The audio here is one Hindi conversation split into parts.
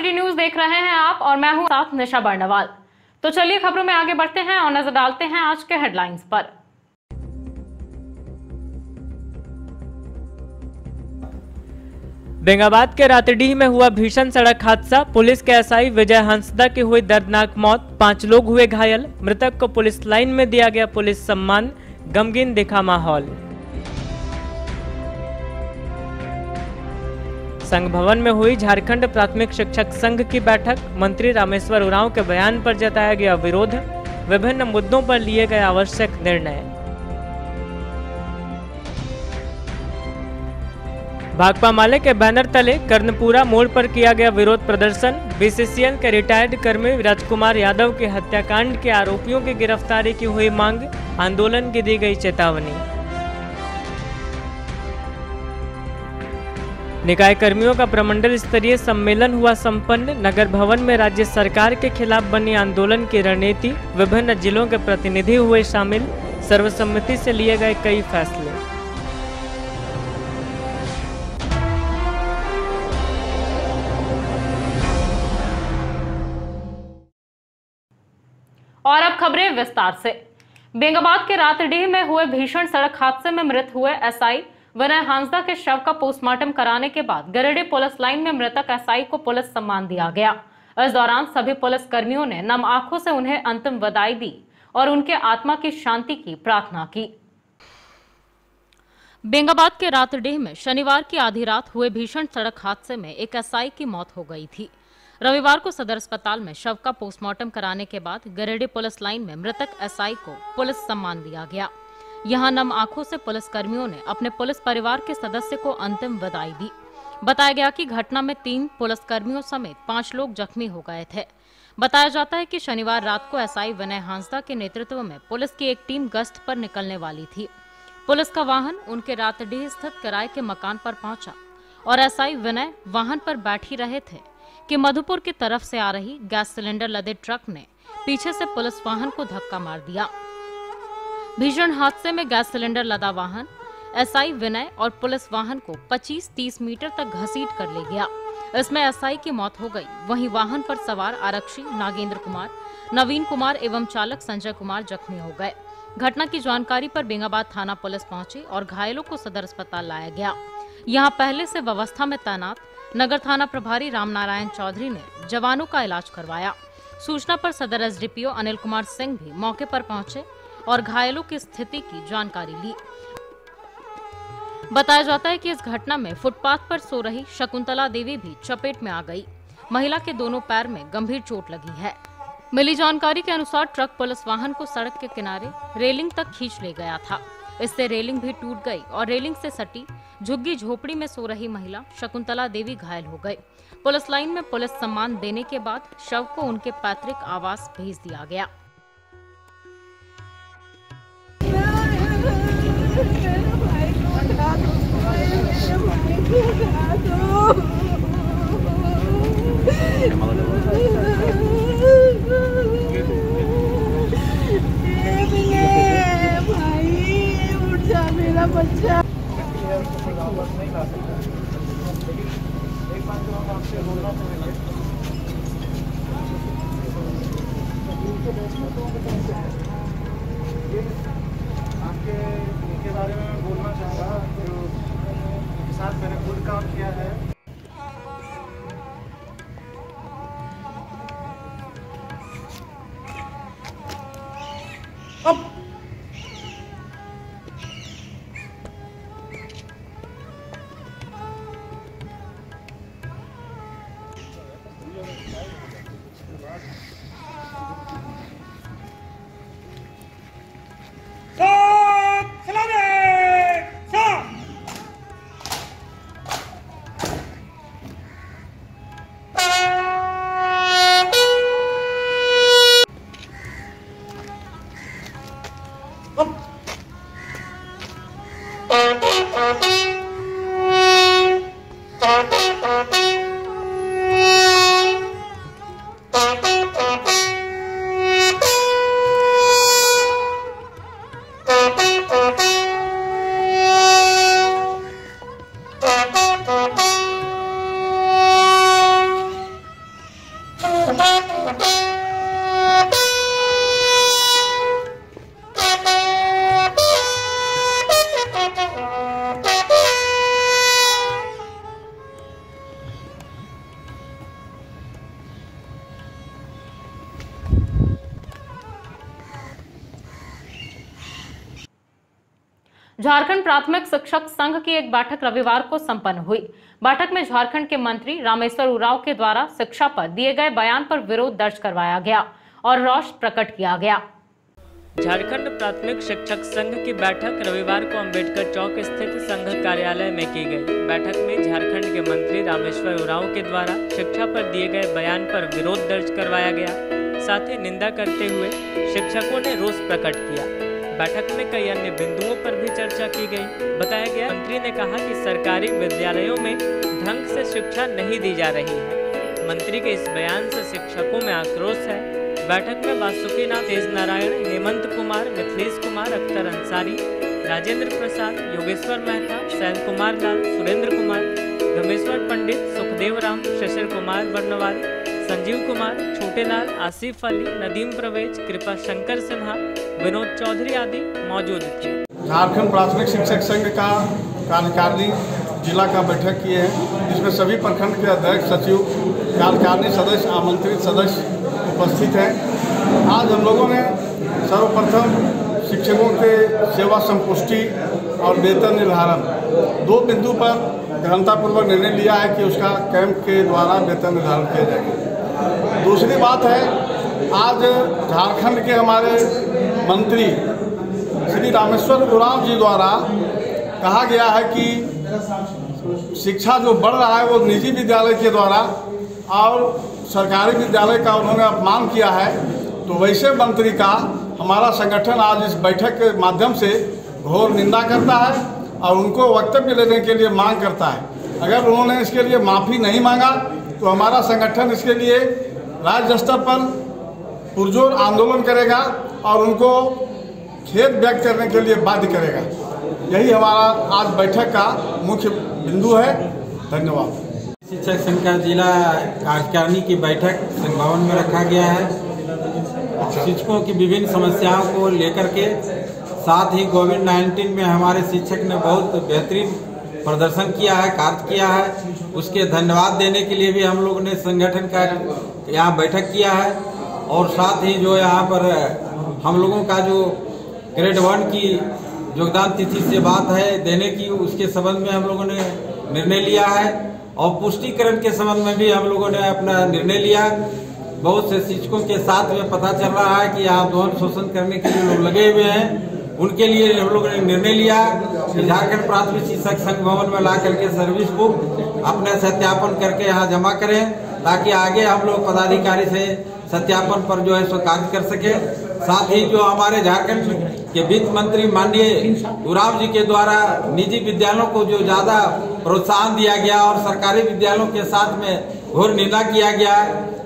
RPD न्यूज देख रहे हैं आप और मैं हूं साथ निशा बर्नवाल। तो चलिए खबरों में आगे बढ़ते हैं और नजर डालते हैं आज के हेडलाइंस पर। बेंगाबाद के रातडीह में हुआ भीषण सड़क हादसा। पुलिस के एसआई विजय हंसदा की हुई दर्दनाक मौत, 5 लोग हुए घायल। मृतक को पुलिस लाइन में दिया गया पुलिस सम्मान। गमगीन दिखा माहौल। संघ भवन में हुई झारखंड प्राथमिक शिक्षक संघ की बैठक। मंत्री रामेश्वर उरांव के बयान पर जताया गया विरोध। विभिन्न मुद्दों पर लिए गए आवश्यक निर्णय। भाकपा माले के बैनर तले कर्णपुरा मोड़ पर किया गया विरोध प्रदर्शन। बीसीसीएल के रिटायर्ड कर्मी राजकुमार यादव के हत्याकांड के आरोपियों की गिरफ्तारी की हुई मांग। आंदोलन की दी गई चेतावनी। निकाय कर्मियों का प्रमंडल स्तरीय सम्मेलन हुआ संपन्न। नगर भवन में राज्य सरकार के खिलाफ बनी आंदोलन की रणनीति। विभिन्न जिलों के प्रतिनिधि हुए शामिल। सर्वसम्मति से लिए गए कई फैसले। और अब खबरें विस्तार से। बेंगाबाद के रातडीह में हुए भीषण सड़क हादसे में मृत हुए एसआई विनय हांसदा के शव का पोस्टमार्टम कराने के बाद गिरिडीह पुलिस लाइन में मृतक एसआई को पुलिस सम्मान दिया गया। इस दौरान सभी पुलिस कर्मियों ने नम आंखों से उन्हें अंतिम विदाई दी और उनके आत्मा की शांति की प्रार्थना की। बेंगाबाद के रातडीह में शनिवार की आधी रात हुए भीषण सड़क हादसे में एक एसआई की मौत हो गई थी। रविवार को सदर अस्पताल में शव का पोस्टमार्टम कराने के बाद गिरिडीह पुलिस लाइन में मृतक एसआई को पुलिस सम्मान दिया गया। यहां नम आंखों से पुलिस कर्मियों ने अपने पुलिस परिवार के सदस्य को अंतिम विदाई दी। बताया गया कि घटना में 3 पुलिस कर्मियों समेत 5 लोग जख्मी हो गए थे। बताया जाता है कि शनिवार रात को एसआई विनय हांसदा के नेतृत्व में पुलिस की एक टीम गश्त पर निकलने वाली थी। पुलिस का वाहन उनके रातडीह स्थित किराए के मकान पर पहुंचा और एसआई विनय वाहन पर बैठ ही रहे थे कि मधुपुर की तरफ से आ रही गैस सिलेंडर लदे ट्रक ने पीछे से पुलिस वाहन को धक्का मार दिया। भीषण हादसे में गैस सिलेंडर लदा वाहन एसआई विनय और पुलिस वाहन को 25-30 मीटर तक घसीट कर ले गया। इसमें एसआई की मौत हो गई। वहीं वाहन पर सवार आरक्षी नागेंद्र कुमार, नवीन कुमार एवं चालक संजय कुमार जख्मी हो गए। घटना की जानकारी पर बेंगाबाद थाना पुलिस पहुंची और घायलों को सदर अस्पताल लाया गया। यहाँ पहले से व्यवस्था में तैनात नगर थाना प्रभारी रामनारायण चौधरी ने जवानों का इलाज करवाया। सूचना पर सदर एसडीपीओ अनिल कुमार सिंह भी मौके पर पहुंचे और घायलों की स्थिति की जानकारी ली। बताया जाता है कि इस घटना में फुटपाथ पर सो रही शकुंतला देवी भी चपेट में आ गई। महिला के दोनों पैर में गंभीर चोट लगी है। मिली जानकारी के अनुसार ट्रक पुलिस वाहन को सड़क के किनारे रेलिंग तक खींच ले गया था। इससे रेलिंग भी टूट गई और रेलिंग से सटी झुग्गी झोपड़ी में सो रही महिला शकुंतला देवी घायल हो गई। पुलिस लाइन में पुलिस सम्मान देने के बाद शव को उनके पैतृक आवास भेज दिया गया। बच्चा आपके इनके बारे में मैं बोलना चाहूँगा जो साथ मैंने खुद काम किया है। झारखंड प्राथमिक शिक्षक संघ की एक बैठक रविवार को संपन्न हुई। बैठक में झारखंड के मंत्री रामेश्वर उरांव के द्वारा शिक्षा पर दिए गए बयान पर विरोध दर्ज करवाया गया और रोष प्रकट किया गया। झारखंड प्राथमिक शिक्षक संघ की बैठक रविवार को अंबेडकर चौक स्थित संघ कार्यालय में की गई। बैठक में झारखंड के मंत्री रामेश्वर उरांव के द्वारा शिक्षा पर दिए गए बयान पर विरोध दर्ज करवाया गया। साथ ही निंदा करते हुए शिक्षकों ने रोष प्रकट किया। बैठक में कई अन्य बिंदुओं पर भी चर्चा की गई। बताया गया, मंत्री ने कहा कि सरकारी विद्यालयों में ढंग से शिक्षा नहीं दी जा रही है। मंत्री के इस बयान से शिक्षकों में आक्रोश है। बैठक में वासुकीनाथ, तेज नारायण, हेमंत कुमार, मिथिलेश कुमार, अख्तर अंसारी, राजेंद्र प्रसाद, योगेश्वर मेहता, शैल कुमार लाल, सुरेंद्र कुमार, धमेश्वर पंडित, सुखदेव राम, शिशिर कुमार बर्नवाल, संजीव कुमार, छोटेलाल, आसिफ अली, नदीम प्रवेश, कृपा शंकर सिन्हा, विनोद चौधरी आदि मौजूद थे। झारखंड प्राथमिक शिक्षक संघ का कार्यकारिणी जिला का बैठक किए हैं, जिसमें सभी प्रखंड के अध्यक्ष, सचिव, कार्यकारिणी सदस्य, आमंत्रित सदस्य उपस्थित हैं। आज हम लोगों ने सर्वप्रथम शिक्षकों के सेवा संपुष्टि और वेतन निर्धारण 2 बिंदु पर गहनतापूर्वक निर्णय लिया है कि उसका कैंप के द्वारा वेतन निर्धारण किया जाएगा। दूसरी बात है, आज झारखंड के हमारे मंत्री श्री रामेश्वर उरांव जी द्वारा कहा गया है कि शिक्षा जो बढ़ रहा है वो निजी विद्यालय के द्वारा और सरकारी विद्यालय का उन्होंने अपमान किया है। तो वैसे मंत्री का हमारा संगठन आज इस बैठक के माध्यम से घोर निंदा करता है और उनको वक्तव्य लेने के लिए मांग करता है। अगर उन्होंने इसके लिए माफ़ी नहीं मांगा तो हमारा संगठन इसके लिए राज्य स्तर पर पुरजोर आंदोलन करेगा और उनको खेद व्यक्त करने के लिए बाध्य करेगा। यही हमारा आज बैठक का मुख्य बिंदु है। धन्यवाद। शिक्षक संघ का जिला कार्यकारिणी की बैठक संघ भवन में रखा गया है। शिक्षकों की विभिन्न समस्याओं को लेकर के, साथ ही कोविड-19 में हमारे शिक्षक ने बहुत बेहतरीन प्रदर्शन किया है, कार्य किया है। उसके धन्यवाद देने के लिए भी हम लोगों ने संगठन का यहाँ बैठक किया है। और साथ ही जो यहाँ पर हम लोगों का जो ग्रेड 1 की योगदान तिथि से बात है देने की, उसके संबंध में हम लोगों ने निर्णय लिया है। और पुष्टिकरण के संबंध में भी हम लोगों ने अपना निर्णय लिया। बहुत से शिक्षकों के साथ में पता चल रहा है कि यहाँ यौन शोषण करने के लिए लोग लगे हुए हैं। उनके लिए हम लोगों ने निर्णय लिया कि झारखंड प्राथमिक शिक्षक संघ भवन में ला करके सर्विस बुक अपने सत्यापन करके यहाँ जमा करें, ताकि आगे हम लोग पदाधिकारी से सत्यापन पर जो है सो कार्य कर सके। साथ ही जो हमारे झारखंड के वित्त मंत्री माननीय उरांव जी के द्वारा निजी विद्यालयों को जो ज्यादा प्रोत्साहन दिया गया और सरकारी विद्यालयों के साथ में घोर निंदा किया गया,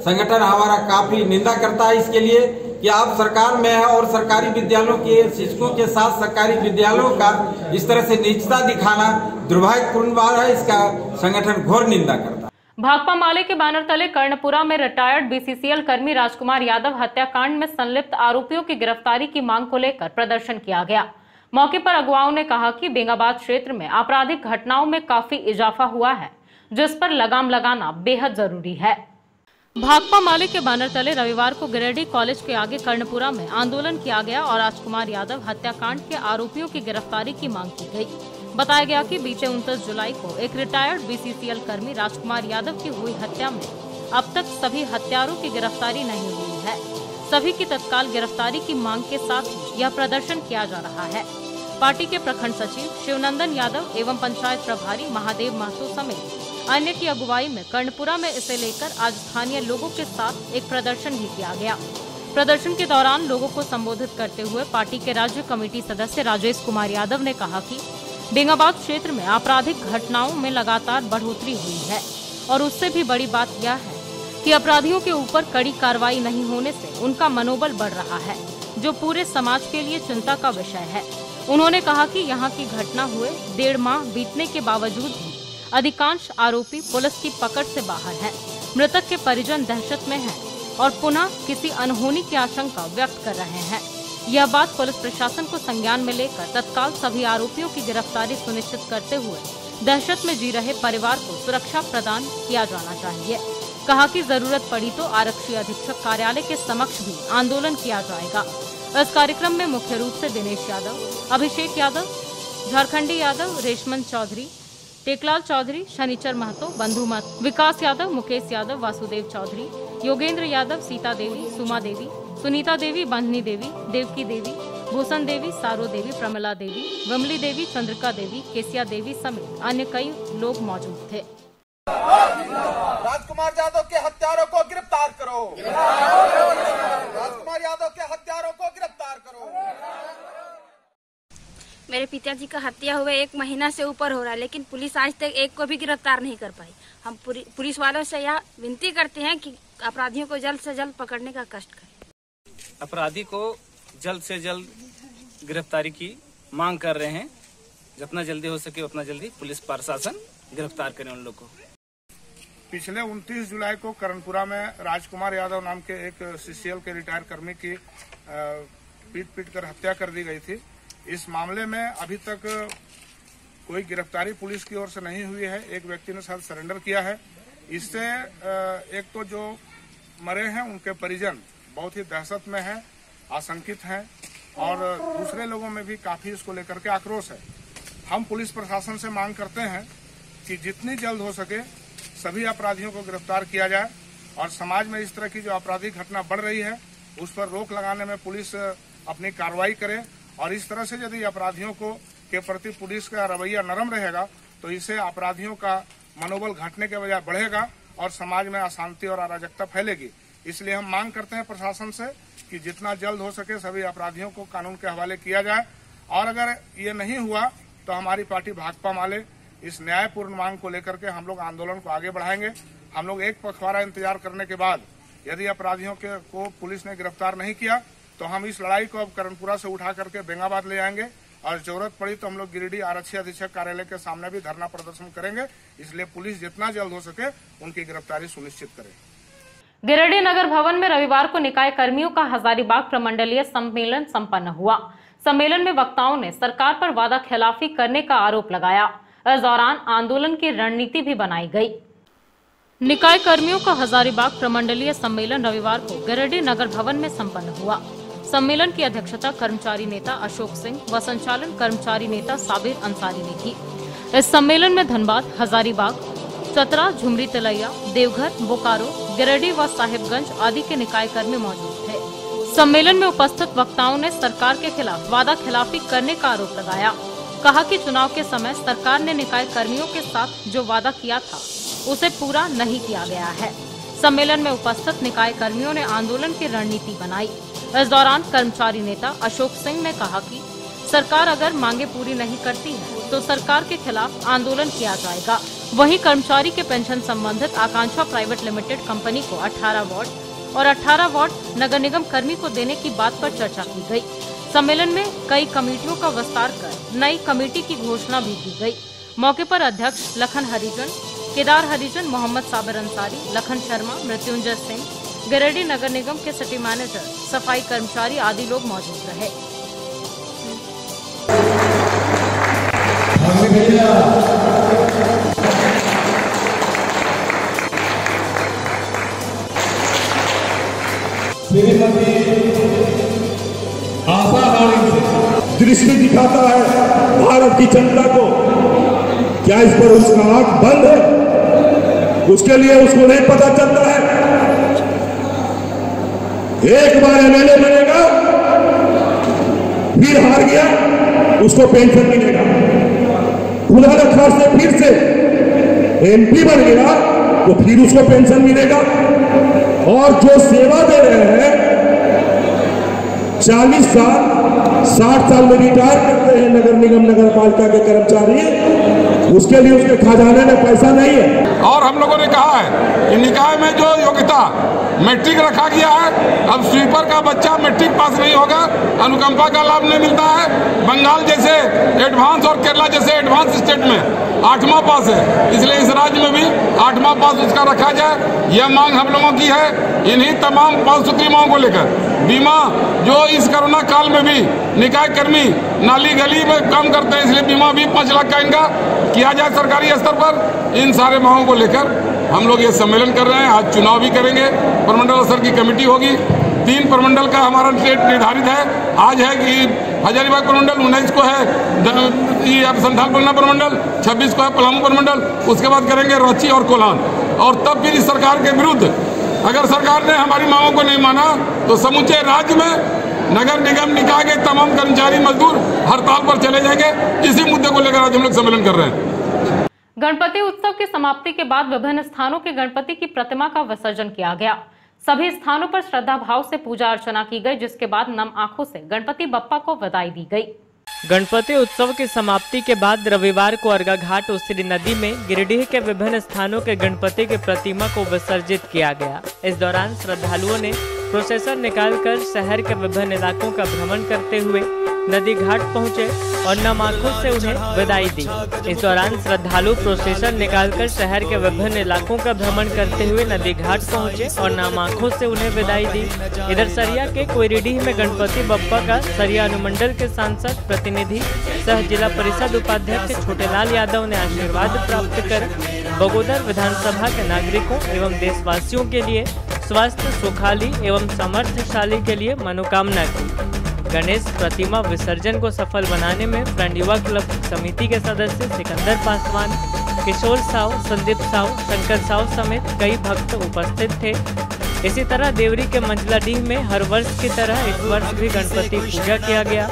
संगठन हमारा काफी निंदा करता है इसके लिए कि आप सरकार में है और सरकारी विद्यालयों के शिक्षकों के साथ सरकारी विद्यालयों का इस तरह से नीचता दिखाना दुर्भाग्यपूर्ण बात है। इसका संगठन घोर निंदा करता है। भाकपा माले के बैनर तले कर्णपुरा में रिटायर्ड बीसीसीएल कर्मी राजकुमार यादव हत्याकांड में संलिप्त आरोपियों की गिरफ्तारी की मांग को लेकर प्रदर्शन किया गया। मौके पर अगुवाओं ने कहा कि बेंगाबाद क्षेत्र में आपराधिक घटनाओं में काफी इजाफा हुआ है, जिस पर लगाम लगाना बेहद जरूरी है। भाकपा माले के बैनर तले रविवार को गिरिडीह कॉलेज के आगे कर्णपुरा में आंदोलन किया गया और राजकुमार यादव हत्याकांड के आरोपियों की गिरफ्तारी की मांग की गई। बताया गया कि बीते 29 जुलाई को एक रिटायर्ड बीसीसीएल कर्मी राजकुमार यादव की हुई हत्या में अब तक सभी हत्यारों की गिरफ्तारी नहीं हुई है। सभी की तत्काल गिरफ्तारी की मांग के साथ ही यह प्रदर्शन किया जा रहा है। पार्टी के प्रखंड सचिव शिवनंदन यादव एवं पंचायत प्रभारी महादेव महतो समेत अन्य की अगुवाई में कर्णपुरा में इसे लेकर आज स्थानीय लोगों के साथ एक प्रदर्शन भी किया गया। प्रदर्शन के दौरान लोगों को संबोधित करते हुए पार्टी के राज्य कमेटी सदस्य राजेश कुमार यादव ने कहा कि बेंगाबाद क्षेत्र में आपराधिक घटनाओं में लगातार बढ़ोतरी हुई है और उससे भी बड़ी बात यह है कि अपराधियों के ऊपर कड़ी कार्रवाई नहीं होने से उनका मनोबल बढ़ रहा है, जो पूरे समाज के लिए चिंता का विषय है। उन्होंने कहा कि यहाँ की घटना हुए 1.5 माह बीतने के बावजूद भी अधिकांश आरोपी पुलिस की पकड़ से बाहर हैं। मृतक के परिजन दहशत में हैं। और पुनः किसी अनहोनी की आशंका व्यक्त कर रहे हैं। यह बात पुलिस प्रशासन को संज्ञान में लेकर तत्काल सभी आरोपियों की गिरफ्तारी सुनिश्चित करते हुए दहशत में जी रहे परिवार को सुरक्षा प्रदान किया जाना चाहिए। कहा कि जरूरत पड़ी तो आरक्षी अधीक्षक कार्यालय के समक्ष भी आंदोलन किया जाएगा। इस कार्यक्रम में मुख्य रूप से दिनेश यादव, अभिषेक यादव, झारखंडी यादव, रेशमन चौधरी, टेकलाल चौधरी, शनिचर महतो, बंधु महतो, विकास यादव, मुकेश यादव, वासुदेव चौधरी, योगेंद्र यादव, सीता देवी, सुमा देवी, सुनीता देवी, बंधनी देवी, देवकी देवी, भूषण देवी, सारो देवी, प्रमिला देवी, विमली देवी, चंद्रिका देवी, केसिया देवी समेत अन्य कई लोग मौजूद थे। राजकुमार यादव के हत्यारों को गिरफ्तार करो। राजकुमार यादव के हत्यारों को गिरफ्तार करो। मेरे पिताजी का हत्या हुए 1 महीना से ऊपर हो रहा है, लेकिन पुलिस आज तक एक को भी गिरफ्तार नहीं कर पाई। हम पुलिस वालों से यह विनती करते हैं कि अपराधियों को जल्द से जल्द पकड़ने का कष्ट करें। अपराधी को जल्द से जल्द गिरफ्तारी की मांग कर रहे हैं। जितना जल्दी हो सके उतना जल्दी पुलिस प्रशासन गिरफ्तार करें उन लोग को। पिछले 29 जुलाई को करणपुरा में राजकुमार यादव नाम के एक सीसीएल के रिटायर कर्मी की पीट कर हत्या कर दी गई थी। इस मामले में अभी तक कोई गिरफ्तारी पुलिस की ओर से नहीं हुई है। एक व्यक्ति ने शायद सरेंडर किया है। इससे एक तो जो मरे हैं उनके परिजन बहुत ही दहशत में हैं, आशंकित हैं और दूसरे लोगों में भी काफी इसको लेकर के आक्रोश है। हम पुलिस प्रशासन से मांग करते हैं कि जितनी जल्द हो सके सभी अपराधियों को गिरफ्तार किया जाए और समाज में इस तरह की जो आपराधिक घटना बढ़ रही है उस पर रोक लगाने में पुलिस अपनी कार्रवाई करे। और इस तरह से यदि अपराधियों के प्रति पुलिस का रवैया नरम रहेगा तो इससे अपराधियों का मनोबल घटने के बजाय बढ़ेगा और समाज में अशांति और अराजकता फैलेगी। इसलिए हम मांग करते हैं प्रशासन से कि जितना जल्द हो सके सभी अपराधियों को कानून के हवाले किया जाए और अगर ये नहीं हुआ तो हमारी पार्टी भाकपा माले इस न्यायपूर्ण मांग को लेकर के हम लोग आंदोलन को आगे बढ़ाएंगे। हम लोग एक पखवाड़ा इंतजार करने के बाद यदि अपराधियों को पुलिस ने गिरफ्तार नहीं किया तो हम इस लड़ाई को अब करणपुरा से उठा करके बेंगाबाद ले जाएंगे और जरूरत पड़ी तो हम लोग गिरिडीह आरक्षी अधीक्षक कार्यालय के सामने भी धरना प्रदर्शन करेंगे। इसलिए पुलिस जितना जल्द हो सके उनकी गिरफ्तारी सुनिश्चित करे। गिरिडीह नगर भवन में रविवार को निकाय कर्मियों का हजारीबाग प्रमंडलीय सम्मेलन संपन्न हुआ। सम्मेलन में वक्ताओं ने सरकार पर वादा खिलाफी करने का आरोप लगाया। इस दौरान आंदोलन की रणनीति भी बनाई गई। निकाय कर्मियों का हजारीबाग प्रमंडलीय सम्मेलन रविवार को गिरिडीह नगर भवन में संपन्न हुआ। सम्मेलन की अध्यक्षता कर्मचारी नेता अशोक सिंह व संचालन कर्मचारी नेता साबिर अंसारी ने की। इस सम्मेलन में धनबाद, हजारीबाग, चतरा, झुमरी तिलैया, देवघर, बोकारो, गिरिडीह व साहिबगंज आदि के निकाय कर्मी मौजूद थे। सम्मेलन में उपस्थित वक्ताओं ने सरकार के खिलाफ वादा खिलाफी करने का आरोप लगाया। कहा कि चुनाव के समय सरकार ने निकाय कर्मियों के साथ जो वादा किया था उसे पूरा नहीं किया गया है। सम्मेलन में उपस्थित निकाय कर्मियों ने आंदोलन की रणनीति बनाई। इस दौरान कर्मचारी नेता अशोक सिंह ने कहा कि सरकार अगर मांगे पूरी नहीं करती है तो सरकार के खिलाफ आंदोलन किया जाएगा। वहीं कर्मचारी के पेंशन संबंधित आकांक्षा प्राइवेट लिमिटेड कंपनी को 18 वार्ड और 18 वार्ड नगर निगम कर्मी को देने की बात पर चर्चा की गई। सम्मेलन में कई कमेटियों का विस्तार कर नई कमेटी की घोषणा भी की गई। मौके पर अध्यक्ष लखन हरिजन, केदार हरिजन, मोहम्मद साबिर अंसारी, लखन शर्मा, मृत्युंजय सिंह, गिरिडीह नगर निगम के सिटी मैनेजर, सफाई कर्मचारी आदि लोग मौजूद रहे। दृष्टि दिखाता है भारत की जनता को। क्या इस पर उसका आंख बंद है? उसके लिए उसको नहीं पता चलता है। एक बार एमएलए बनेगा, फिर हार गया, उसको पेंशन मिलेगा। खुदा न खास्ते फिर से एमपी बन गया तो फिर उसको पेंशन मिलेगा। और जो सेवा दे रहे हैं 40 साल 60 साल में रिटायर करते हैं नगर निगम नगर पालिका के कर्मचारी, उसके लिए उसके खजाने में पैसा नहीं है। और हम लोगों ने कहा है कि निकाय में जो योग्यता मैट्रिक रखा गया है, अब स्वीपर का बच्चा मैट्रिक पास नहीं होगा, अनुकंपा का लाभ नहीं मिलता है। बंगाल जैसे एडवांस और केरला जैसे एडवांस स्टेट में 8वां पास है, इसलिए इस राज्य में भी 8वां पास उसका रखा जाए, यह मांग हम लोगों की है। इन्हीं तमाम 5 सूत्री मांगों को लेकर बीमा जो इस कोरोना काल में भी निकाय कर्मी नाली गली में काम करते हैं, इसलिए बीमा भी 5 लाख का इनका किया जाए सरकारी स्तर पर। इन सारे मांगों को लेकर हम लोग ये सम्मेलन कर रहे हैं। आज चुनाव भी करेंगे, प्रमंडल स्तर की कमेटी होगी। 3 प्रमंडल का हमारा डेट निर्धारित है। आज है कि हजारीबाग प्रमंडल, 19 को है ये संथाल पन्ना प्रमंडल, 26 को है पलामू प्रमंडल, उसके बाद करेंगे रांची और कोल्हान। और तब फिर इस सरकार के विरुद्ध अगर सरकार ने हमारी मांगों को नहीं माना तो समूचे राज्य में नगर निगम निकाय के तमाम कर्मचारी मजदूर हड़ताल पर चले जाएंगे। इसी मुद्दे को लेकर आज हम लोग सम्मेलन कर रहे हैं। गणपति उत्सव की समाप्ति के बाद विभिन्न स्थानों के गणपति की प्रतिमा का विसर्जन किया गया। सभी स्थानों पर श्रद्धा भाव से पूजा अर्चना की गई, जिसके बाद नम आंखों से गणपति बप्पा को विदाई दी गई। गणपति उत्सव की समाप्ति के बाद रविवार को अर्घा घाट उसिरी नदी में गिरिडीह के विभिन्न स्थानों के गणपति की प्रतिमा को विसर्जित किया गया। इस दौरान श्रद्धालुओं ने प्रोसेसर निकालकर शहर के विभिन्न इलाकों का भ्रमण करते हुए नदी घाट पहुंचे और नम आंखों से उन्हें विदाई दी। इस दौरान श्रद्धालु प्रोसेसर निकालकर शहर के विभिन्न इलाकों का भ्रमण करते हुए नदी घाट पहुंचे और नम आंखों से उन्हें विदाई दी। इधर सरिया के कोयरीडीह में गणपति बप्पा का सरिया अनुमंडल के सांसद प्रतिनिधि सह जिला परिषद उपाध्यक्ष छोटेलाल यादव ने आशीर्वाद प्राप्त कर बगोदर विधानसभा के नागरिकों एवं देशवासियों के लिए स्वास्थ्य, सुखाली एवं समर्थशाली के लिए मनोकामना की। गणेश प्रतिमा विसर्जन को सफल बनाने में फ्रेंड युवा क्लब समिति के सदस्य सिकंदर पासवान, किशोर साव, संदीप साव, शंकर साव समेत कई भक्त उपस्थित थे। इसी तरह देवरी के मंझलाडीह में हर वर्ष की तरह इस वर्ष भी गणपति पूजा किया गया।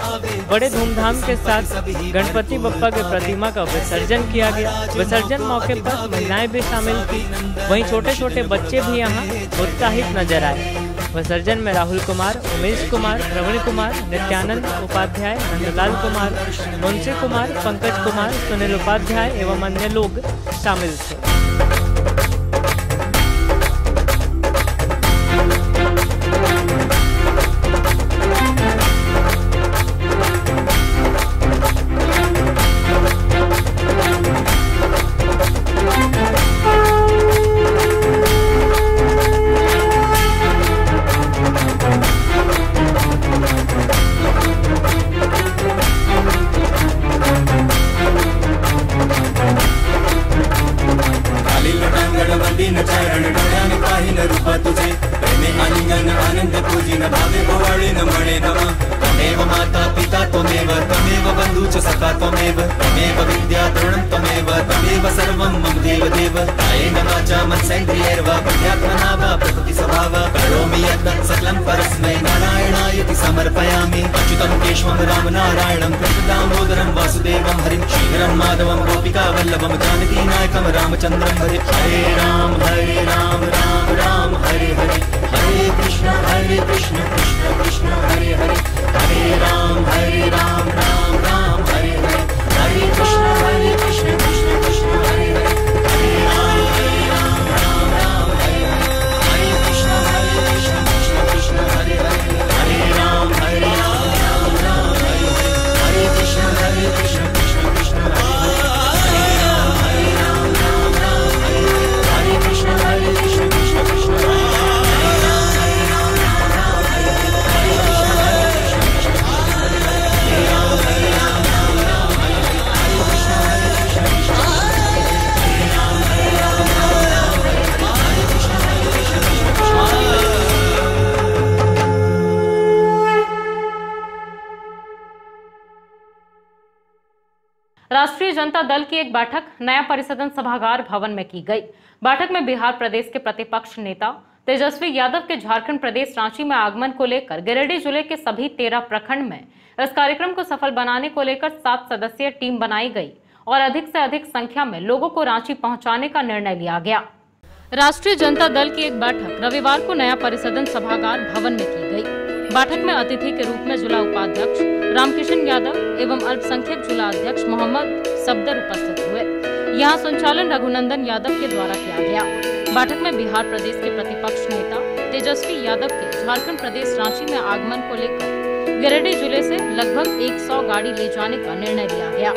बड़े धूमधाम के साथ गणपति बप्पा की प्रतिमा का विसर्जन किया गया। विसर्जन मौके पर महिलाएं भी शामिल थी, वहीं छोटे छोटे बच्चे भी यहाँ उत्साहित नजर आए। विसर्जन में राहुल कुमार, उमेश कुमार, प्रवीण कुमार, नित्यानंद उपाध्याय, नंदलाल कुमार, मुंशी कुमार, पंकज कुमार, सुनील उपाध्याय एवं अन्य लोग शामिल थे। समर्पयामि अच्युतं केशवं रामनारायणं कृष्णदामोदरं वासुदेवं हरिं श्रीधरं माधवं गोपिका वल्लभं जानकी नायकं रामचंद्रं हरे। हरे राम राम राम हरे हरे, हरे कृष्ण कृष्ण कृष्ण हरे हरे, हरे राम राम राम हरे हरे, हरे कृष्ण कृष्ण कृष्ण हरे हरे, हरे राम राम हरे हरे, हरे कृष्ण कृष्ण कृष्ण हरे हरे, हरे राम राम हरे हरे, हरे कृष्ण कृष्ण कृष्ण हरे हरे, हरे राम राम हरे हरे, हरे कृष्ण कृष्ण कृष्ण हरे हरे, हरे राम हरे हरे, हरे कृष्ण कृष्ण कृष्ण हरे हरे, हरे राम हरे कृष्ण कृष्ण कृष्ण हरे राम हरे कृष्ण कृष्ण कृष्ण हरे हरे। राष्ट्रीय जनता दल की एक बैठक नया परिसदन सभागार भवन में की गई। बैठक में बिहार प्रदेश के प्रतिपक्ष नेता तेजस्वी यादव के झारखंड प्रदेश रांची में आगमन को लेकर गिरिडीह जिले के सभी 13 प्रखंड में इस कार्यक्रम को सफल बनाने को लेकर 7 सदस्यीय टीम बनाई गई और अधिक से अधिक संख्या में लोगों को रांची पहुंचाने का निर्णय लिया गया। राष्ट्रीय जनता दल की एक बैठक रविवार को नया परिसदन सभागार भवन में की गई। बैठक में अतिथि के रूप में जिला उपाध्यक्ष रामकिशन यादव एवं अल्पसंख्यक जिला अध्यक्ष मोहम्मद सफदर उपस्थित हुए। यहाँ संचालन रघुनंदन यादव के द्वारा किया गया। बैठक में बिहार प्रदेश के प्रतिपक्ष नेता तेजस्वी यादव के झारखंड प्रदेश रांची में आगमन को लेकर गिरिडीह जिले से लगभग 100 गाड़ी ले जाने का निर्णय लिया गया।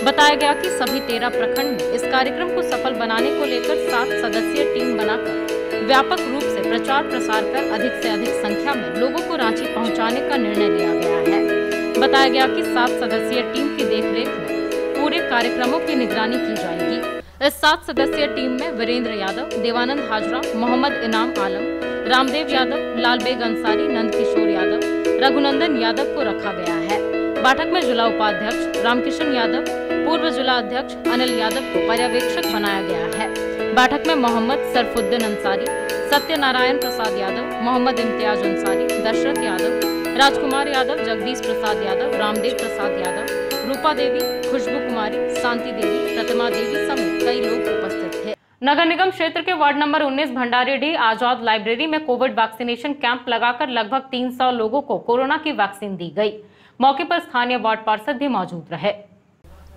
बताया गया कि सभी 13 प्रखंड में इस कार्यक्रम को सफल बनाने को लेकर 7 सदस्यीय टीम बनाकर व्यापक रूप से प्रचार प्रसार कर अधिक से अधिक संख्या में लोगों को रांची पहुंचाने का निर्णय लिया गया है। बताया गया कि 7 सदस्यीय टीम की देखरेख में पूरे कार्यक्रमों की निगरानी की जाएगी। इस 7 सदस्यीय टीम में वीरेंद्र यादव, देवानंद हाजरा, मोहम्मद इनाम आलम, रामदेव यादव, लालबेग अंसारी, नंदकिशोर यादव, रघुनंदन यादव को रखा गया है। बैठक में जिला उपाध्यक्ष रामकिशन यादव, पूर्व जिला अध्यक्ष अनिल यादव को पर्यवेक्षक बनाया गया है। बैठक में मोहम्मद सरफुद्दीन अंसारी, सत्यनारायण प्रसाद यादव, मोहम्मद इम्तियाज अंसारी, दशरथ यादव, राजकुमार यादव, जगदीश प्रसाद यादव, रामदेव प्रसाद यादव, रूपा देवी, खुशबू कुमारी, शांति देवी, प्रतिमा देवी समेत कई लोग उपस्थित थे। नगर निगम क्षेत्र के वार्ड नंबर 19 भंडारीडीह आजाद लाइब्रेरी में कोविड वैक्सीनेशन कैंप लगाकर लगभग 300 लोगों को कोरोना की वैक्सीन दी गई। मौके पर स्थानीय वार्ड पार्षद भी मौजूद रहे।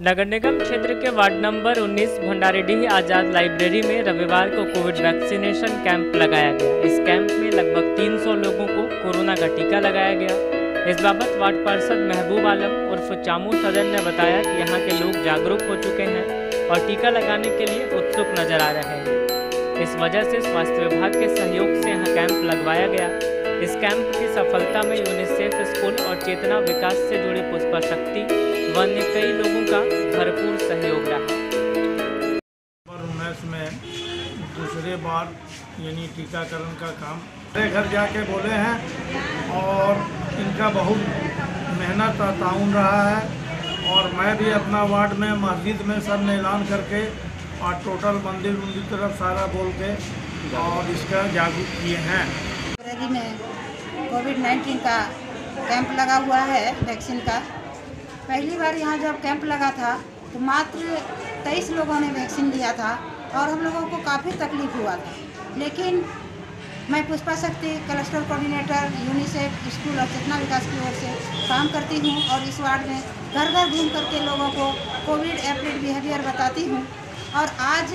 नगर निगम क्षेत्र के वार्ड नंबर 19 भंडारीडीह आजाद लाइब्रेरी में रविवार को कोविड वैक्सीनेशन कैंप लगाया गया। इस कैंप में लगभग 300 लोगों को कोरोना का टीका लगाया गया। इस बाबत वार्ड पार्षद महबूब आलम उर्फ चामू सदन ने बताया कि यहाँ के लोग जागरूक हो चुके हैं और टीका लगाने के लिए उत्सुक नजर आ रहे हैं। इस वजह से स्वास्थ्य विभाग के सहयोग से यहाँ कैंप लगवाया गया। इस कैंप की सफलता में यूनिसेफ स्कूल और चेतना विकास से जुड़ी पुष्पा शक्ति व अन्य कई लोगों का भरपूर सहयोग रहा। 19 में दूसरे बार यानी टीकाकरण का काम मेरे घर जाके बोले हैं और इनका बहुत मेहनत और ताउन रहा है। और मैं भी अपना वार्ड में मस्जिद में सब ने ऐलान करके और टोटल मंदिर तरफ सारा बोल के और इसका जागरूक किए हैं। लाइब्रेरी में कोविड-19 का कैंप लगा हुआ है वैक्सीन का। पहली बार यहाँ जब कैंप लगा था तो मात्र 23 लोगों ने वैक्सीन लिया था और हम लोगों को काफ़ी तकलीफ हुआ था। लेकिन मैं पुष्पा शक्ति क्लस्टर कोऑर्डिनेटर यूनिसेफ स्कूल और चेतना विकास की ओर से काम करती हूँ और इस वार्ड में घर घर घूम करके लोगों को कोविड एप्रोप्रिएट बिहेवियर बताती हूँ। और आज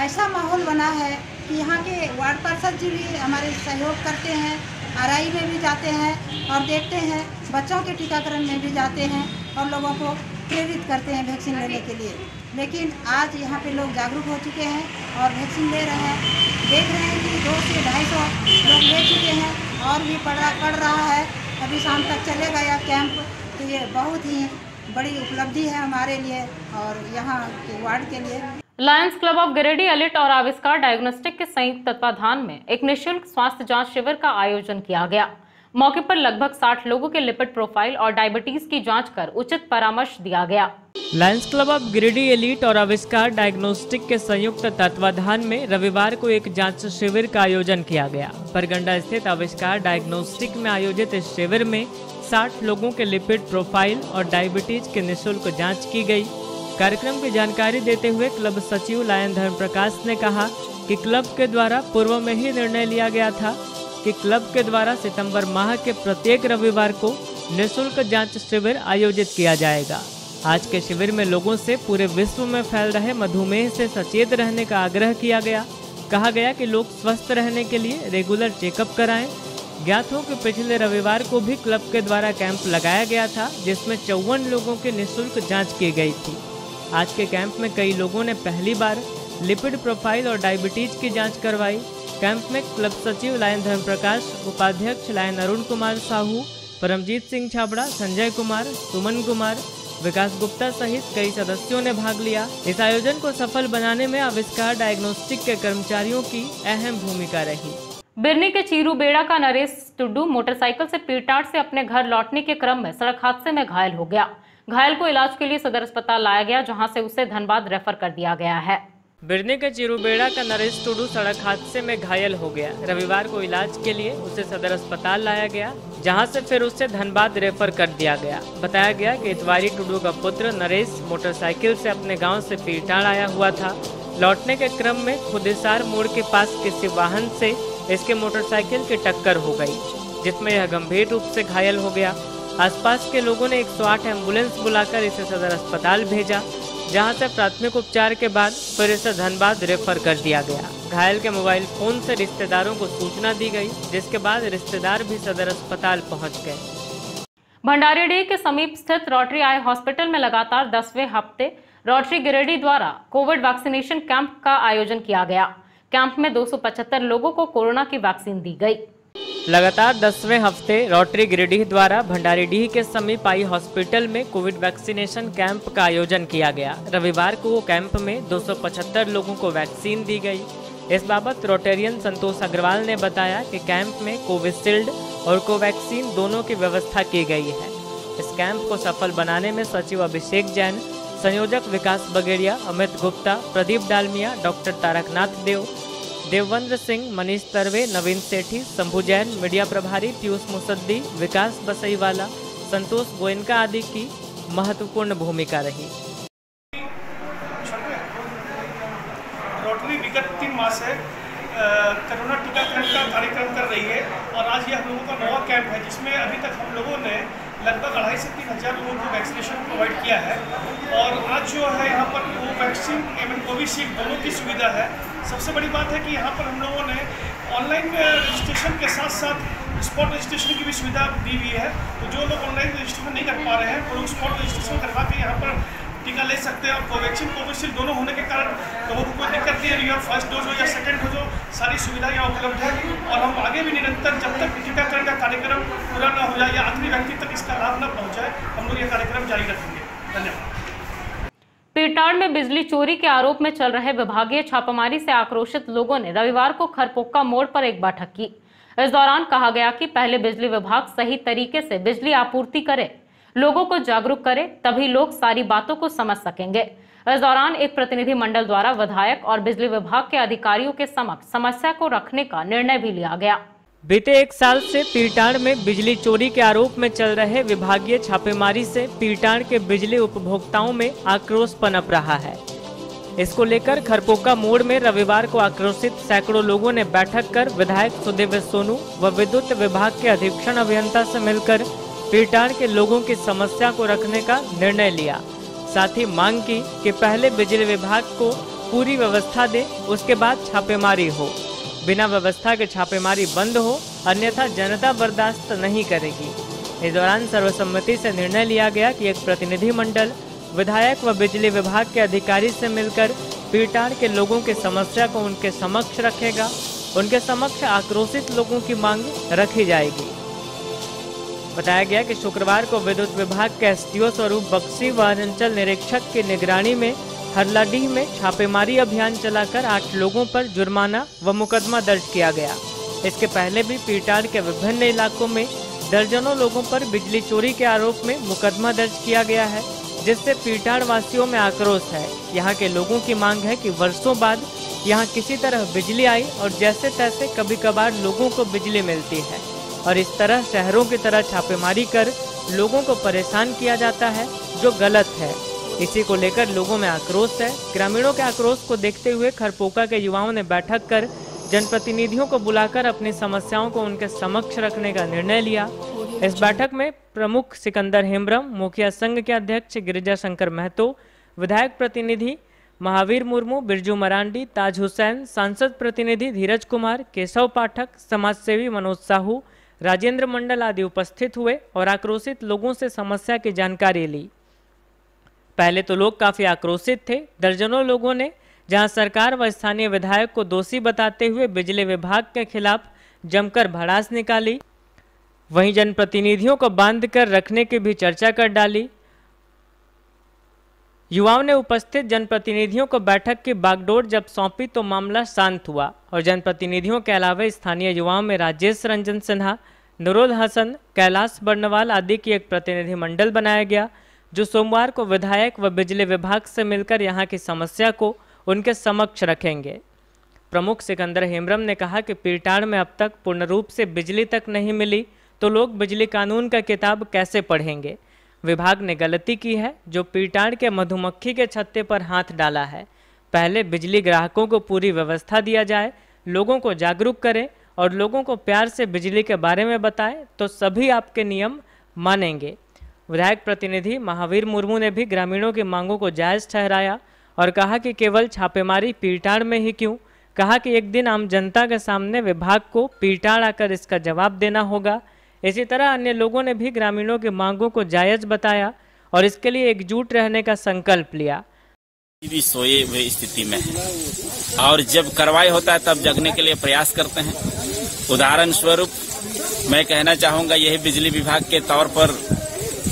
ऐसा माहौल बना है कि यहाँ के वार्ड पार्षद जी भी हमारे सहयोग करते हैं, आरआई में भी जाते हैं और देखते हैं, बच्चों के टीकाकरण में भी जाते हैं और लोगों को प्रेरित करते हैं वैक्सीन लेने के लिए। लेकिन आज यहाँ पे लोग जागरूक हो चुके हैं और वैक्सीन ले रहे हैं। देख रहे हैं कि 200 से 250 लोग ले चुके हैं और भी पड़ रहा है। अभी शाम तक चलेगा यह कैंप। तो ये बहुत ही बड़ी उपलब्धि है हमारे लिए और यहाँ के वार्ड के लिए। Lions club of Giridih elite और आविष्कार डायग्नोस्टिक के संयुक्त तत्वाधान में एक निःशुल्क स्वास्थ्य जांच शिविर का आयोजन किया गया। मौके पर लगभग 60 लोगों के लिपिड प्रोफाइल और डायबिटीज की जांच कर उचित परामर्श दिया गया। Lions club of Giridih elite और आविष्कार डायग्नोस्टिक के संयुक्त तत्वाधान में रविवार को एक जांच शिविर का आयोजन किया गया। परगंडा स्थित आविष्कार डायग्नोस्टिक में आयोजित इस शिविर में 60 लोगों के लिपिड प्रोफाइल और डायबिटीज की निःशुल्क जाँच की गयी। कार्यक्रम की जानकारी देते हुए क्लब सचिव लायन धर्म प्रकाश ने कहा कि क्लब के द्वारा पूर्व में ही निर्णय लिया गया था कि क्लब के द्वारा सितंबर माह के प्रत्येक रविवार को निःशुल्क जांच शिविर आयोजित किया जाएगा। आज के शिविर में लोगों से पूरे विश्व में फैल रहे मधुमेह से सचेत रहने का आग्रह किया गया। कहा गया कि लोग स्वस्थ रहने के लिए रेगुलर चेकअप कराएं। ज्ञात हो कि पिछले रविवार को भी क्लब के द्वारा कैंप लगाया गया था जिसमें 54 लोगों की निःशुल्क जाँच की गई थी। आज के कैंप में कई लोगों ने पहली बार लिपिड प्रोफाइल और डायबिटीज की जांच करवाई। कैंप में क्लब सचिव लायन धर्म प्रकाश, उपाध्यक्ष लायन अरुण कुमार साहू, परमजीत सिंह छाबड़ा, संजय कुमार, सुमन कुमार, विकास गुप्ता सहित कई सदस्यों ने भाग लिया। इस आयोजन को सफल बनाने में आविष्कार डायग्नोस्टिक के कर्मचारियों की अहम भूमिका रही। बिरनी के चीरूबेड़ा का नरेश टुड्डू मोटरसाइकिल से पीरटाट से अपने घर लौटने के क्रम में सड़क हादसे में घायल हो गया। घायल को इलाज के लिए सदर अस्पताल लाया गया जहां से उसे धनबाद रेफर कर दिया गया है। बिरनी के चीरूबेड़ा का नरेश टुड्डू सड़क हादसे में घायल हो गया। रविवार को इलाज के लिए उसे सदर अस्पताल लाया गया जहां से फिर उसे धनबाद रेफर कर दिया गया। बताया गया कि इतवारी टुड्डू का पुत्र नरेश मोटरसाइकिल से अपने गांव से पीरटाड़ आया हुआ था। लौटने के क्रम में खुदेसार मोड़ के पास किसी वाहन से इसके मोटरसाइकिल की टक्कर हो गई जिसमें यह गंभीर रूप से घायल हो गया। आसपास के लोगों ने 108 एम्बुलेंस बुलाकर इसे सदर अस्पताल भेजा। जहां से प्राथमिक उपचार के बाद फिर इसे धनबाद रेफर कर दिया गया। घायल के मोबाइल फोन से रिश्तेदारों को सूचना दी गई, जिसके बाद रिश्तेदार भी सदर अस्पताल पहुंच गए। भंडारीडीह के समीप स्थित रोटरी आई हॉस्पिटल में लगातार 10वें हफ्ते रोटरी गिरिडीह द्वारा कोविड वैक्सीनेशन कैंप का आयोजन किया गया। कैंप में 275 लोगों को कोरोना की वैक्सीन दी गई। लगातार 10वें हफ्ते रोटरी गिरिडीह द्वारा भंडारीडीह के समीप आई हॉस्पिटल में कोविड वैक्सीनेशन कैंप का आयोजन किया गया। रविवार को कैंप में 275 लोगों को वैक्सीन दी गई। इस बाबत रोटेरियन संतोष अग्रवाल ने बताया कि कैंप में कोविशील्ड और कोवैक्सीन दोनों की व्यवस्था की गई है। इस कैंप को सफल बनाने में सचिव अभिषेक जैन, संयोजक विकास बगेड़िया, अमित गुप्ता, प्रदीप डालमिया, डॉक्टर तारकनाथ देव, देववंद्र सिंह, मनीष तरवे, नवीन सेठी, शंभू जैन, मीडिया प्रभारी पीयूष मुसद्दी, विकास बसईवाला, संतोष गोयनका आदि की महत्वपूर्ण भूमिका रही। रोटरी विगत 3 माह से कोरोना टीकाकरण का कार्यक्रम कर रही है और आज ये हम लोगों का नया कैंप है, जिसमें अभी तक हम लोगों ने लगभग 2,500 से 3,000 लोगों को वैक्सीनेशन प्रोवाइड किया है। और आज जो है यहाँ पर कोवैक्सीन एवं कोविशील्ड दोनों की सुविधा है। सबसे बड़ी बात है कि यहाँ पर हम लोगों ने ऑनलाइन रजिस्ट्रेशन के साथ साथ स्पॉट रजिस्ट्रेशन की भी सुविधा दी हुई है। तो जो लोग ऑनलाइन रजिस्ट्रेशन नहीं कर पा रहे हैं वो लोग स्पॉट रजिस्ट्रेशन करवा के यहाँ पर टीका ले सकते हैं। और कोवैक्सीन कोविशील्ड दोनों होने के कारण लोगों को कोई दिक्कत नहीं है। या फर्स्ट डोज हो या सेकेंड डोज हो, सारी सुविधा यहाँ उपलब्ध है। और हम आगे भी निरंतर जब तक टीकाकरण का कार्यक्रम पूरा न हो जाए या आखिरी व्यक्ति तक इसका लाभ न पहुँचाए, हम लोग ये कार्यक्रम जारी रखेंगे। धन्यवाद। पीरटाड़ में बिजली चोरी के आरोप में चल रहे विभागीय छापेमारी से आक्रोशित लोगों ने रविवार को खरपोक्का मोड़ पर एक बैठक की। इस दौरान कहा गया कि पहले बिजली विभाग सही तरीके से बिजली आपूर्ति करे, लोगों को जागरूक करे, तभी लोग सारी बातों को समझ सकेंगे। इस दौरान एक प्रतिनिधि मंडल द्वारा विधायक और बिजली विभाग के अधिकारियों के समक्ष समस्या को रखने का निर्णय भी लिया गया। बीते 1 साल से पीरटाड़ में बिजली चोरी के आरोप में चल रहे विभागीय छापेमारी से पीरटाड़ के बिजली उपभोक्ताओं में आक्रोश पनप रहा है। इसको लेकर खरपोक्का मोड़ में रविवार को आक्रोशित सैकड़ों लोगों ने बैठक कर विधायक सुदेव सोनू व विद्युत विभाग के अधीक्षण अभियंता से मिलकर पीरटाड़ के लोगों की समस्या को रखने का निर्णय लिया। साथ ही मांग की कि पहले बिजली विभाग को पूरी व्यवस्था दे, उसके बाद छापेमारी हो। बिना व्यवस्था के छापेमारी बंद हो, अन्यथा जनता बर्दाश्त नहीं करेगी। इस दौरान सर्वसम्मति से निर्णय लिया गया कि एक प्रतिनिधि मंडल विधायक व बिजली विभाग के अधिकारी से मिलकर पीरटाड़ के लोगों की समस्या को उनके समक्ष रखेगा। उनके समक्ष आक्रोशित लोगों की मांग रखी जाएगी। बताया गया कि शुक्रवार को विद्युत विभाग के एसडीओ स्वरूप बख्शी व अंचल निरीक्षक की निगरानी में हरलाडीह में छापेमारी अभियान चलाकर 8 लोगों पर जुर्माना व मुकदमा दर्ज किया गया। इसके पहले भी पीरटाड़ के विभिन्न इलाकों में दर्जनों लोगों पर बिजली चोरी के आरोप में मुकदमा दर्ज किया गया है, जिससे पीरटाड़ वासियों में आक्रोश है। यहाँ के लोगों की मांग है कि वर्षों बाद यहाँ किसी तरह बिजली आई और जैसे तैसे कभी कभार लोगों को बिजली मिलती है और इस तरह शहरों की तरह छापेमारी कर लोगों को परेशान किया जाता है, जो गलत है। इसी को लेकर लोगों में आक्रोश है। ग्रामीणों के आक्रोश को देखते हुए खरपोक्का के युवाओं ने बैठक कर जनप्रतिनिधियों को बुलाकर अपनी समस्याओं को उनके समक्ष रखने का निर्णय लिया। इस बैठक में प्रमुख सिकंदर हेम्ब्रम, मुखिया संघ के अध्यक्ष गिरिजा शंकर महतो, विधायक प्रतिनिधि महावीर मुर्मू, बिरजू मरांडी, ताज हुसैन, सांसद प्रतिनिधि धीरज कुमार, केशव पाठक, समाजसेवी मनोज साहू, राजेंद्र मंडल आदि उपस्थित हुए और आक्रोशित लोगों से समस्या की जानकारी ली। पहले तो लोग काफी आक्रोशित थे। दर्जनों लोगों ने जहां सरकार व स्थानीय विधायक को दोषी बताते हुए बिजली विभाग के खिलाफ जमकर भड़ास निकाली, वहीं जनप्रतिनिधियों को बांध कर रखने की भी चर्चा कर डाली। युवाओं ने उपस्थित जनप्रतिनिधियों को बैठक की बागडोर जब सौंपी तो मामला शांत हुआ और जनप्रतिनिधियों के अलावा स्थानीय युवाओं में राजेश रंजन सिन्हा, नूरुल हसन, कैलाश बर्नवाल आदि की एक प्रतिनिधि मंडल बनाया गया, जो सोमवार को विधायक व बिजली विभाग से मिलकर यहां की समस्या को उनके समक्ष रखेंगे। प्रमुख सिकंदर हेम्ब्रम ने कहा कि पीरटाड़ में अब तक पूर्ण रूप से बिजली तक नहीं मिली तो लोग बिजली कानून का किताब कैसे पढ़ेंगे। विभाग ने गलती की है जो पीरटाड़ के मधुमक्खी के छत्ते पर हाथ डाला है। पहले बिजली ग्राहकों को पूरी व्यवस्था दिया जाए, लोगों को जागरूक करें और लोगों को प्यार से बिजली के बारे में बताएं तो सभी आपके नियम मानेंगे। विधायक प्रतिनिधि महावीर मुर्मू ने भी ग्रामीणों की मांगों को जायज ठहराया और कहा कि केवल छापेमारी पीरटाड़ में ही क्यों, कहा कि एक दिन आम जनता के सामने विभाग को पीरटाड़ आकर इसका जवाब देना होगा। इसी तरह अन्य लोगों ने भी ग्रामीणों की मांगों को जायज बताया और इसके लिए एकजुट रहने का संकल्प लिया। भी सोए हुए स्थिति में है और जब कार्रवाई होता है तब जगने के लिए प्रयास करते हैं। उदाहरण स्वरूप मैं कहना चाहूंगा, यही बिजली विभाग के तौर पर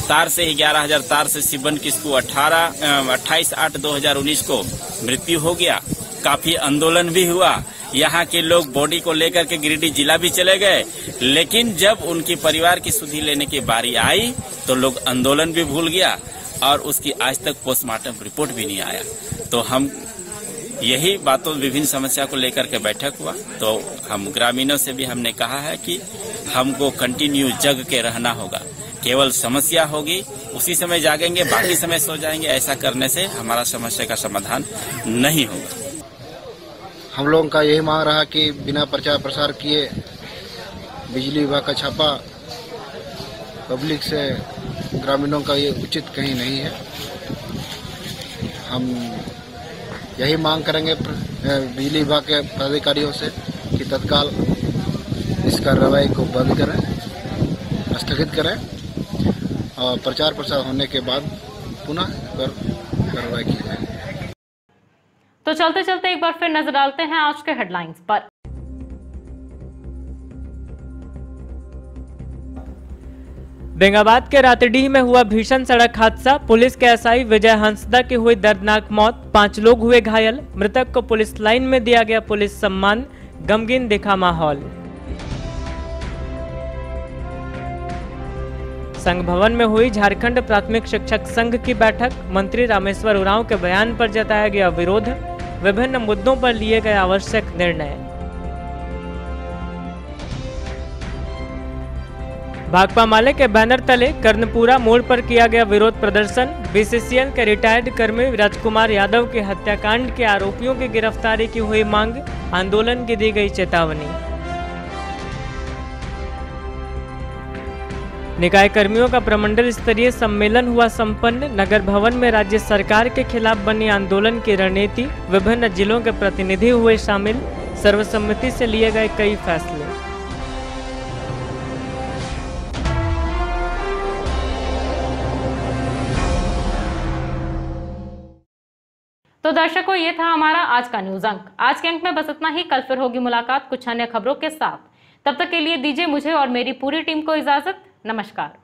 तार से ही 11,000 तार से सिबन किसको 28/8/2019 को मृत्यु हो गया। काफी आंदोलन भी हुआ, यहाँ के लोग बॉडी को लेकर के गिरिडीह जिला भी चले गए, लेकिन जब उनकी परिवार की सुधि लेने की बारी आई तो लोग आंदोलन भी भूल गया और उसकी आज तक पोस्टमार्टम रिपोर्ट भी नहीं आया। तो हम यही बातों विभिन्न समस्या को लेकर के बैठक हुआ, तो हम ग्रामीणों से भी हमने कहा है कि हमको कंटिन्यू जग के रहना होगा। केवल समस्या होगी उसी समय जागेंगे, बाकी समय सो जाएंगे, ऐसा करने से हमारा समस्या का समाधान नहीं होगा। हम लोगों का यही मांग रहा कि बिना प्रचार प्रसार किए बिजली विभाग का छापा पब्लिक से ग्रामीणों का ये उचित कहीं नहीं है। हम यही मांग करेंगे बिजली विभाग के पदाधिकारियों से कि तत्काल इस कार्रवाई को बंद करें, स्थगित करें और प्रचार प्रसार होने के बाद पुनः कार्रवाई की जाए। तो चलते चलते एक बार फिर नजर डालते हैं आज के हेडलाइंस पर। बेंगाबाद के रातडीह में हुआ भीषण सड़क हादसा, पुलिस के एसआई विजय हंसदा की हुई दर्दनाक मौत, 5 लोग हुए घायल, मृतक को पुलिस लाइन में दिया गया पुलिस सम्मान, गमगीन दिखा माहौल। संघ भवन में हुई झारखंड प्राथमिक शिक्षक संघ की बैठक, मंत्री रामेश्वर उरांव के बयान पर जताया गया विरोध, विभिन्न मुद्दों पर लिए गए आवश्यक निर्णय। भाकपा माले के बैनर तले कर्णपुरा मोड़ पर किया गया विरोध प्रदर्शन, बीसीसीएल के रिटायर्ड कर्मी राजकुमार यादव के हत्याकांड के आरोपियों की गिरफ्तारी की हुई मांग, आंदोलन की दी गई चेतावनी। निकाय कर्मियों का प्रमंडल स्तरीय सम्मेलन हुआ संपन्न, नगर भवन में राज्य सरकार के खिलाफ बनी आंदोलन की रणनीति, विभिन्न जिलों के प्रतिनिधि हुए शामिल, सर्वसम्मति से लिए गए कई फैसले। तो दर्शकों, ये था हमारा आज का न्यूज अंक। आज के अंक में बस इतना ही। कल फिर होगी मुलाकात कुछ अन्य खबरों के साथ। तब तक के लिए दीजिए मुझे और मेरी पूरी टीम को इजाजत। नमस्कार।